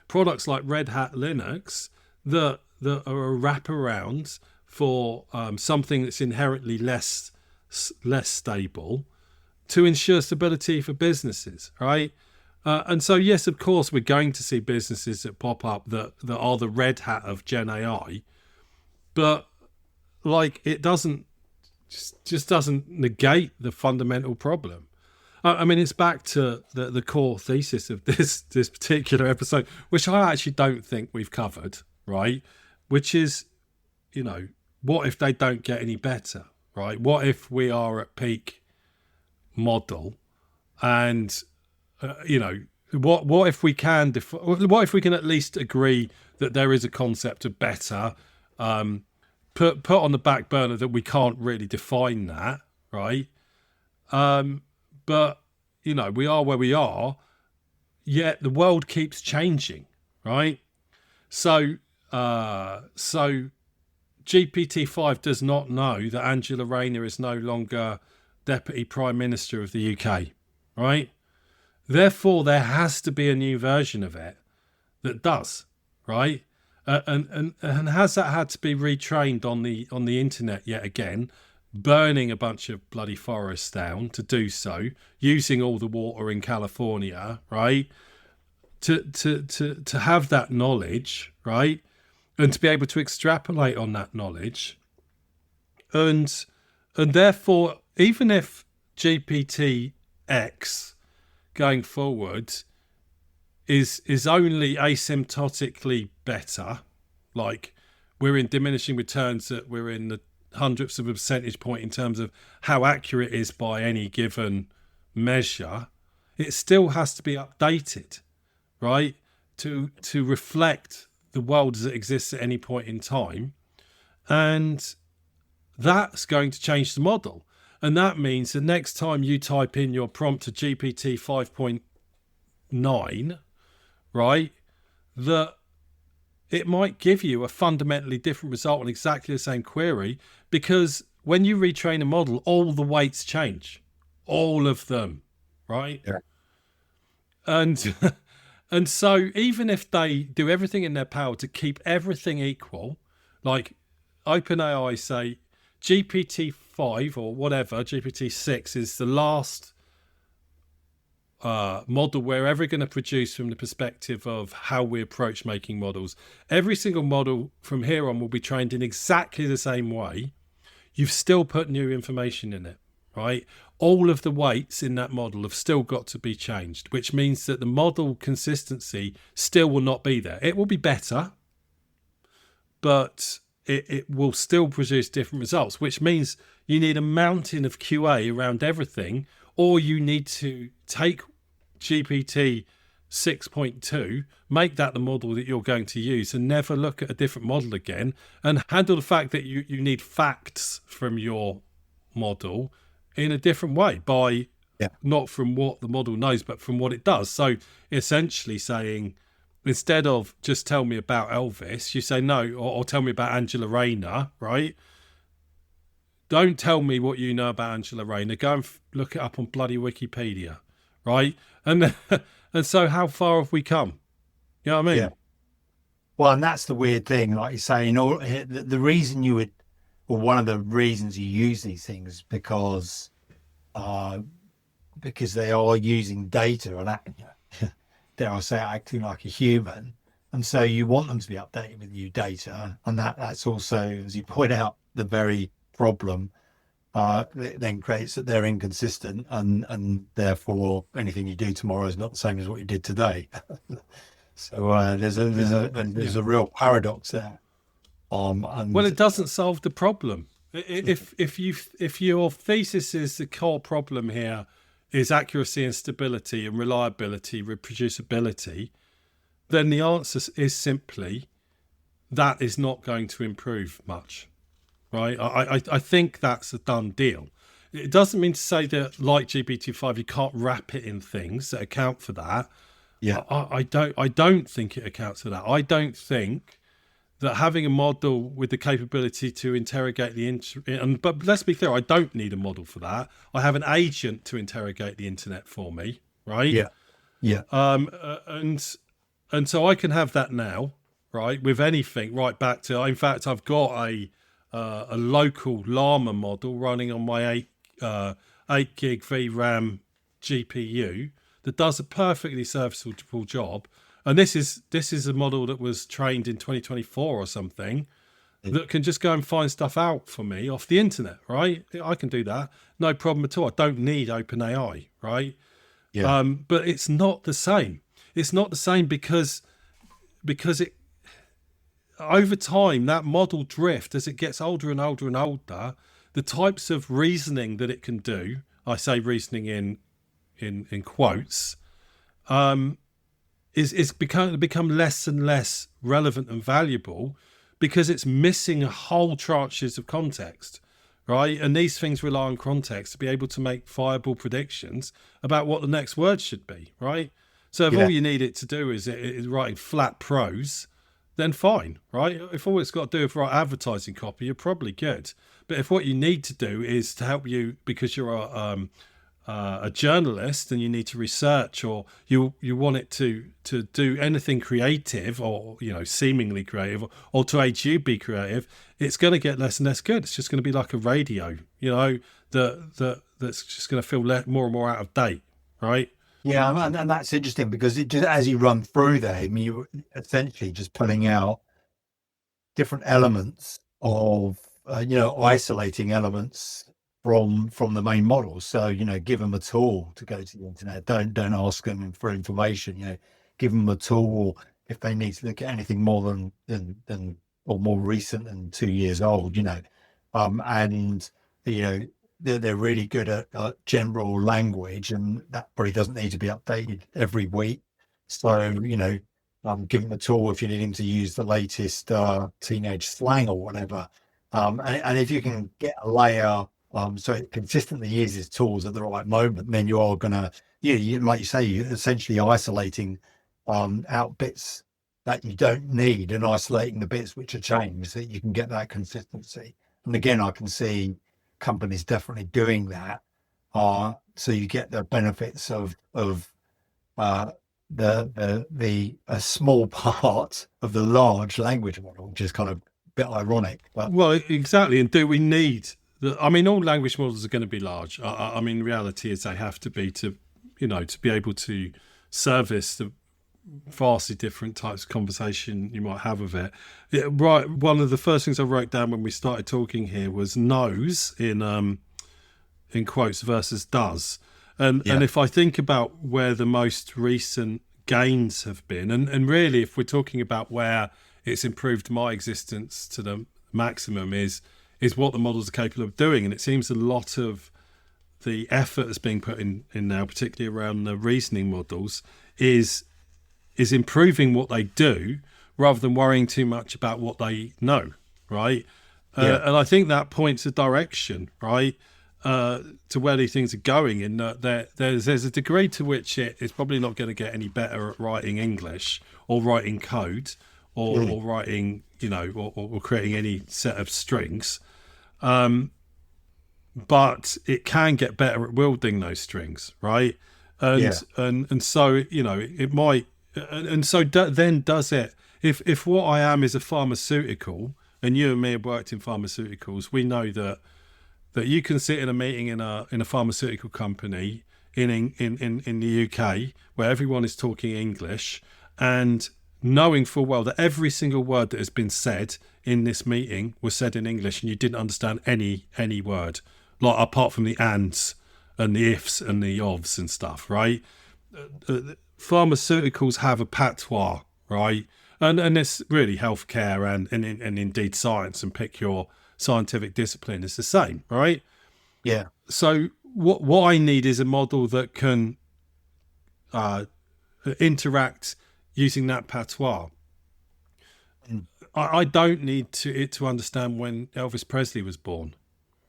products like Red Hat Linux that are a wraparound for something that's inherently less stable to ensure stability for businesses, right? And so, yes, of course, we're going to see businesses that pop up that are the Red Hat of Gen AI, but it doesn't just doesn't negate the fundamental problem. I mean, it's back to the core thesis of this particular episode, which I actually don't think we've covered, right? Which is, what if they don't get any better, right? What if we are at peak model, and what if we can what if we can at least agree that there is a concept of better, put on the back burner that we can't really define that, right? But we are where we are, yet the world keeps changing, right? So GPT-5 does not know that Angela Rayner is no longer Deputy Prime Minister of the UK, right? Therefore, there has to be a new version of it that does, right? And has that had to be retrained on the internet yet again, burning a bunch of bloody forests down to do so, using all the water in California, right? To have that knowledge, right? And to be able to extrapolate on that knowledge. And therefore, even if GPT-X going forward is only asymptotically better, like we're in diminishing returns, that we're in the hundredths of a percentage point in terms of how accurate it is by any given measure, it still has to be updated, right? To reflect the world as it exists at any point in time. And that's going to change the model. And that means the next time you type in your prompt to GPT 5.9, right, that it might give you a fundamentally different result on exactly the same query, because when you retrain a model, all the weights change. All of them, right? Yeah. And and so even if they do everything in their power to keep everything equal, like OpenAI say GPT-5 or whatever, GPT-6 is the last model we're ever going to produce from the perspective of how we approach making models. Every single model from here on will be trained in exactly the same way. You've still put new information in it, right? All of the weights in that model have still got to be changed, which means that the model consistency still will not be there. It will be better, but it will still produce different results, which means you need a mountain of QA around everything, or you need to take GPT 6.2, make that the model that you're going to use, and never look at a different model again, and handle the fact that you need facts from your model in a different way, by not from what the model knows, but from what it does. So essentially saying, instead of just tell me about Elvis, you say no, or tell me about Angela Rayner, right? Don't tell me what you know about Angela Rayner. Go and look it up on bloody Wikipedia, right? And and so how far have we come? You know what I mean? Yeah. Well, and that's the weird thing, like you say, the reason you would, or one of the reasons you use these things uh, because they are using data and act, dare I say, acting like a human. And so you want them to be updated with new data. And that's also, as you point out, the very problem it then creates that they're inconsistent and therefore anything you do tomorrow is not the same as what you did today. So there's a real paradox there. And Well, it doesn't solve the problem. If your thesis is the core problem here is accuracy and stability and reliability, reproducibility, then the answer is simply that is not going to improve much, right? I think that's a done deal. It doesn't mean to say that, like GPT-5, you can't wrap it in things that account for that. yeah, I don't think it accounts for that. I don't think that having a model with the capability to interrogate but let's be clear, I don't need a model for that. I have an agent to interrogate the internet for me, right? yeah, yeah, And so I can have that now, right, with anything right back to. In fact, I've got a local llama model running on my 8 gig VRAM GPU that does a perfectly serviceable job. And this is a model that was trained in 2024 or something that can just go and find stuff out for me off the internet, right? I can do that, no problem at all. I don't need OpenAI, right? yeah, But it's not the same. It's not the same because it over time that model drift as it gets older and older and older. The types of reasoning that it can do, I say reasoning in quotes, is become less and less relevant and valuable because it's missing whole tranches of context, right? And these things rely on context to be able to make viable predictions about what the next word should be, right? So if all you need it to do is writing flat prose, then fine, right? If all it's got to do is write advertising copy, you're probably good. But if what you need to do is to help you because you're a journalist and you need to research, or you want it to do anything creative or seemingly creative, or to aid you be creative, it's going to get less and less good. It's just going to be like a radio, that's just going to feel more and more out of date, right? yeah. And that's interesting because it just, as you run through there, I mean, you're essentially just pulling out different elements of isolating elements from the main model. So give them a tool to go to the internet. Don't ask them for information. Give them a tool if they need to look at anything more than or more recent than 2 years old. And they're really good at general language, and that probably doesn't need to be updated every week. So give them a tool if you need him to use the latest teenage slang or whatever. And if you can get a layer, so it consistently uses tools at the right moment, then you are going to, like you say, you're essentially isolating out bits that you don't need and isolating the bits which are changed so that you can get that consistency. And again, I can see companies definitely doing that. So you get the benefits of a small part of the large language model, which is kind of a bit ironic. But Well, exactly. And do we need I mean, all language models are going to be large. I mean, reality is they have to be to be able to service the vastly different types of conversation you might have with it. Right. One of the first things I wrote down when we started talking here was knows in quotes versus does. And if I think about where the most recent gains have been, and really if we're talking about where it's improved my existence to the maximum is what the models are capable of doing. And it seems a lot of the effort that's being put in now, particularly around the reasoning models, is improving what they do rather than worrying too much about what they know, right? And I think that points a direction, right, to where these things are going. In that there's a degree to which it's probably not going to get any better at writing English or writing code or writing, or creating any set of strings. but it can get better at wielding those strings, right? Yeah. And so it might, and so then does it. If what I am is a pharmaceutical, and you and me have worked in pharmaceuticals, we know that you can sit in a meeting in a pharmaceutical company in the UK where everyone is talking English, and knowing full well that every single word that has been said in this meeting was said in English, and you didn't understand any word, like apart from the ands and the ifs and the ofs and stuff, right? Pharmaceuticals have a patois, right? And it's really healthcare and indeed science, and pick your scientific discipline, is the same, right? Yeah. So what I need is a model that can interact using that patois. I don't need it to understand when Elvis Presley was born,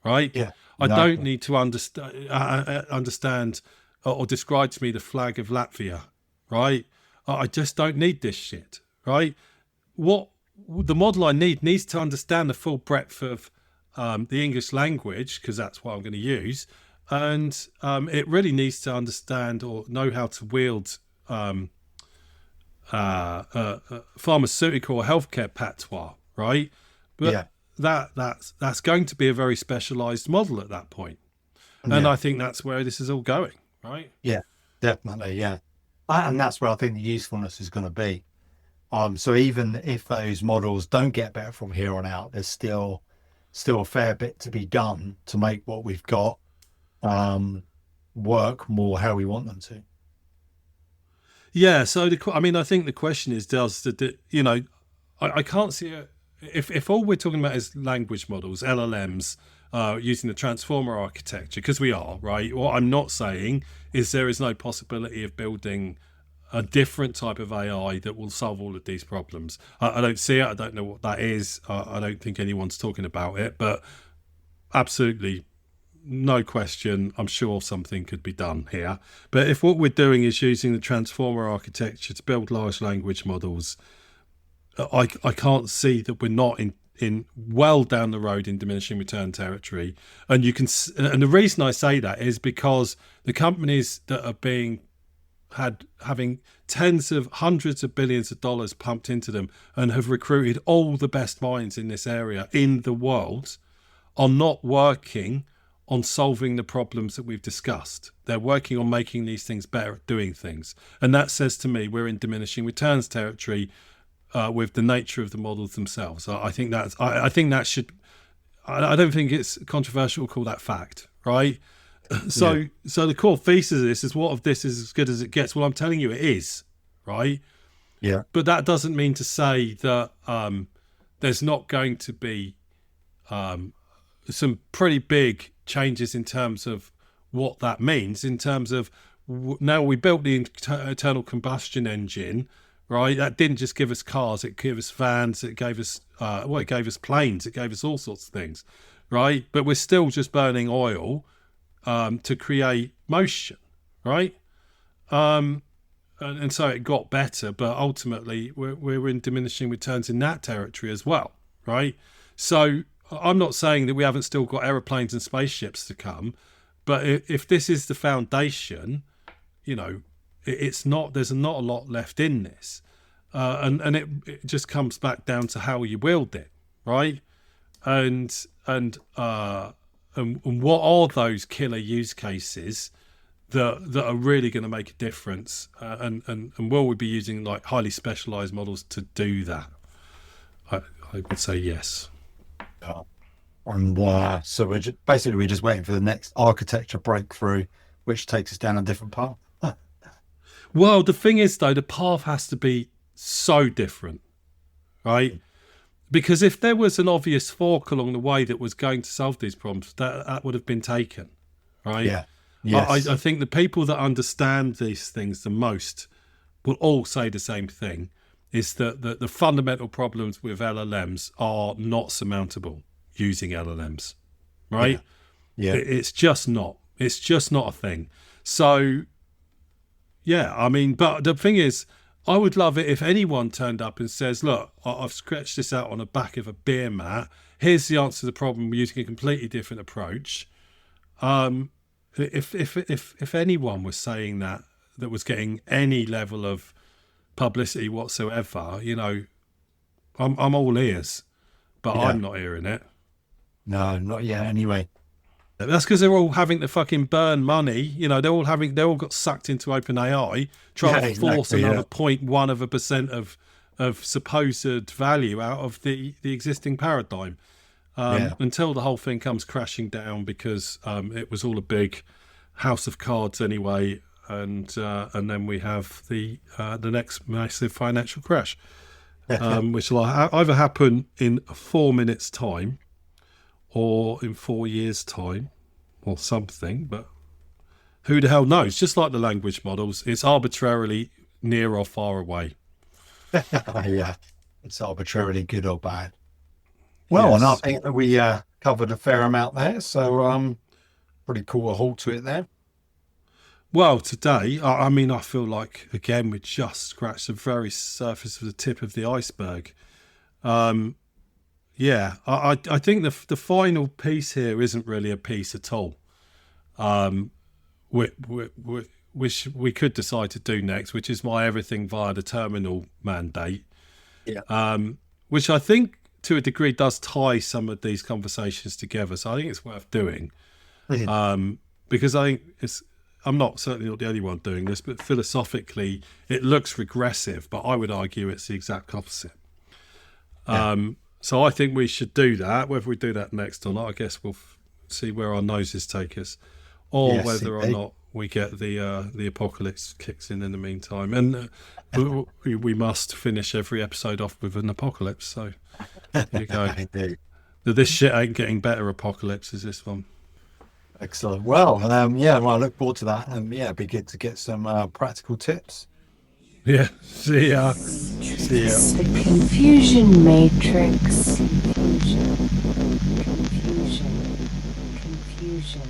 right? Yeah. I No. don't need to understand or describe to me the flag of Latvia, right? I just don't need this shit, right? What the model I needs to understand the full breadth of the English language, because that's what I'm going to use, and it really needs to understand or know how to wield pharmaceutical or healthcare patois, right? But that's going to be a very specialized model at that point. And I think that's where this is all going, right? Yeah, definitely. Yeah. And that's where I think the usefulness is going to be. So even if those models don't get better from here on out, there's still a fair bit to be done to make what we've got work more how we want them to. Yeah. So I think the question is, I can't see it. If all we're talking about is language models, LLMs, using the transformer architecture, because we are, right? What I'm not saying is there is no possibility of building a different type of AI that will solve all of these problems. I don't see it. I don't know what that is. I don't think anyone's talking about it, but absolutely no question, I'm sure something could be done here. But if what we're doing is using the transformer architecture to build large language models, I can't see that we're not in well down the road in diminishing return territory. And the reason I say that is because the companies that are having tens of hundreds of billions of dollars pumped into them and have recruited all the best minds in this area in the world are not working on solving the problems that we've discussed. They're working on making these things better at doing things. And that says to me we're in diminishing returns territory with the nature of the models themselves. I think that should. I don't think it's controversial to call that fact, right? So the core thesis of this is, what if this is as good as it gets? Well, I'm telling you it is, right? Yeah. But that doesn't mean to say that there's not going to be some pretty big changes in terms of what that means. In terms of now we built the internal combustion engine, right? That didn't just give us cars; it gave us vans, it gave us it gave us planes, it gave us all sorts of things, right? But we're still just burning oil to create motion, right? And so it got better, but ultimately we're in diminishing returns in that territory as well, right? So I'm not saying that we haven't still got aeroplanes and spaceships to come, but if this is the foundation, it's not. There's not a lot left in this, and it just comes back down to how you wield it, right? And what are those killer use cases that are really going to make a difference? And will we be using like highly specialized models to do that? I would say yes. And so we're just waiting for the next architecture breakthrough, which takes us down a different path. Well, the thing is, though, the path has to be so different, right? Because if there was an obvious fork along the way that was going to solve these problems, that would have been taken, right? Yeah. Yes. I think the people that understand these things the most will all say the same thing, is that the fundamental problems with LLMs are not surmountable using LLMs, right? Yeah. It's just not. It's just not a thing. So, yeah, I mean, but the thing is, I would love it if anyone turned up and says, look, I've scratched this out on the back of a beer mat. Here's the answer to the problem using a completely different approach. If anyone was saying that was getting any level of publicity whatsoever, I'm all ears, but Yeah. I'm not hearing it. No, not yet. Anyway. That's because they're all having to fucking burn money. They all got sucked into OpenAI, trying to force another 0.1% of supposed value out of the existing paradigm. Until the whole thing comes crashing down, because it was all a big house of cards anyway, and then we have the next massive financial crash, which will either happen in 4 minutes' time, or in 4 years' time, or something. But who the hell knows? Just like the language models, it's arbitrarily near or far away. Yeah, it's arbitrarily good or bad. Well, Yes. and I think that we covered a fair amount there, so pretty cool a halt to it there. Well, today, I mean, I feel like, again, we just scratched the very surface of the tip of the iceberg. I think the final piece here isn't really a piece at all, which we could decide to do next, which is my everything via the terminal mandate. Yeah. Which I think to a degree does tie some of these conversations together. So I think it's worth doing, because I think I'm certainly not the only one doing this, but philosophically it looks regressive, but I would argue it's the exact opposite. So I think we should do that. Whether we do that next or not, I guess we'll see where our noses take us, or whether or not we get the apocalypse kicks in the meantime. And we must finish every episode off with an apocalypse. So there you go. This shit ain't getting better apocalypse is this one. Excellent. Well, I look forward to that. And it'd be good to get some practical tips. Yeah. See ya. The confusion matrix. Confusion.